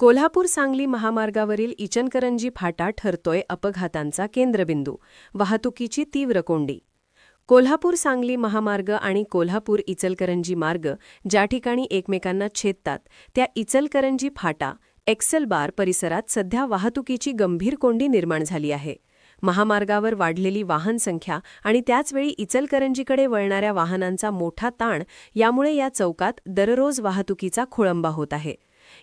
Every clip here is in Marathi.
कोल्हापूर-सांगली महामार्गावरील इचलकरंजी फाटा ठरतोय अपघातांचा केंद्रबिंदू. वाहतुकीची तीव्र कोंडी. कोल्हापूर-सांगली महामार्ग आणि कोल्हापूर-इचलकरंजी मार्ग ज्या ठिकाणी एकमेकांना छेदतात त्या इचलकरंजी फाटा एक्सेल बार परिसरात सध्या वाहतुकीची गंभीर कोंडी निर्माण झाली आहे. महामार्गावर वाढलेली वाहन संख्या आणि त्याचवेळी इचलकरंजीकडे वळणाऱ्या वाहनांचा मोठा ताण यामुळे या चौकात दररोज वाहतुकीचा खोळंबा होत आहे.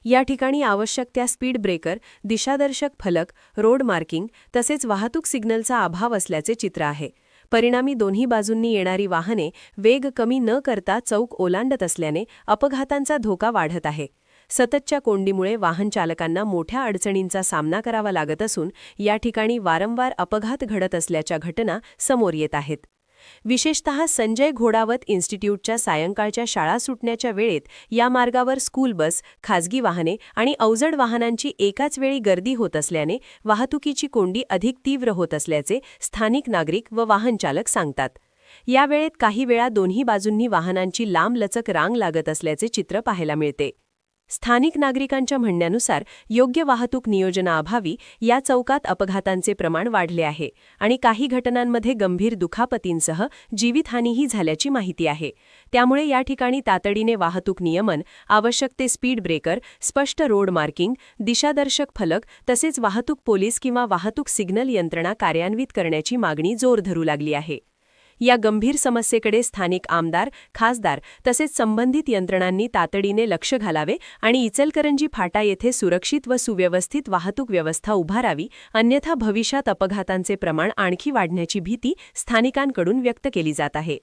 या ठिकाणी आवश्यक त्या स्पीड ब्रेकर, दिशादर्शक फलक, रोड मार्किंग तसेच वाहतूक सिग्नलचा अभाव असल्याचे चित्र आहे. परिणामी दोन्ही बाजूंनी येणारी वाहने वेग कमी न करता चौक ओलांडत असल्याने अपघातांचा धोका वाढत आहे. सततच्या कोंडीमुळे वाहन चालकांना मोठ्या अडचणींचा सामना करावा लागत असून या ठिकाणी वारंवार अपघात घडत असल्याच्या घटना समोर येत आहेत. विशेषतः संजय घोडावत इन्स्टिट्यूटच्या सायंकाळच्या शाळा सुटण्याच्या वेळेत या मार्गावर स्कूल बस, खाजगी वाहने आणि अवजड वाहनांची एकाच वेळी गर्दी होत असल्याने वाहतुकीची कोंडी अधिक तीव्र होत असल्याचे स्थानिक नागरिक व वाहनचालक सांगतात. या वेळेत काही वेळा दोन्ही बाजूंनी वाहनांची लांबलचक रांग लागत असल्याचे चित्र पाहायला मिळते. स्थानिक नागरिकांच्या म्हणण्यानुसार योग्य वाहतूक नियोजनाअभावी या चौकात अपघातांचे प्रमाण वाढले आहे आणि काही घटनांमध्ये गंभीर दुखापतींसह जीवितहानीही झाल्याची माहिती आहे. त्यामुळे या ठिकाणी तातडीने वाहतूक नियमन, आवश्यक ते स्पीड ब्रेकर, स्पष्ट रोड मार्किंग, दिशादर्शक फलक तसेच वाहतूक पोलीस किंवा वाहतूक सिग्नल यंत्रणा कार्यान्वित करण्याची मागणी जोर धरू लागली आहे. या गंभीर समस्येकडे स्थानिक आमदार, खासदार तसेच संबंधित यंत्रणांनी तातडीने लक्ष घालावे आणि इचलकरंजी फाटा येथे सुरक्षित व सुव्यवस्थित वाहतूक व्यवस्था उभारावी, अन्यथा भविष्यात अपघातांचे प्रमाण आणखी वाढण्याची भीती स्थानिकांकडून व्यक्त केली जात आहे.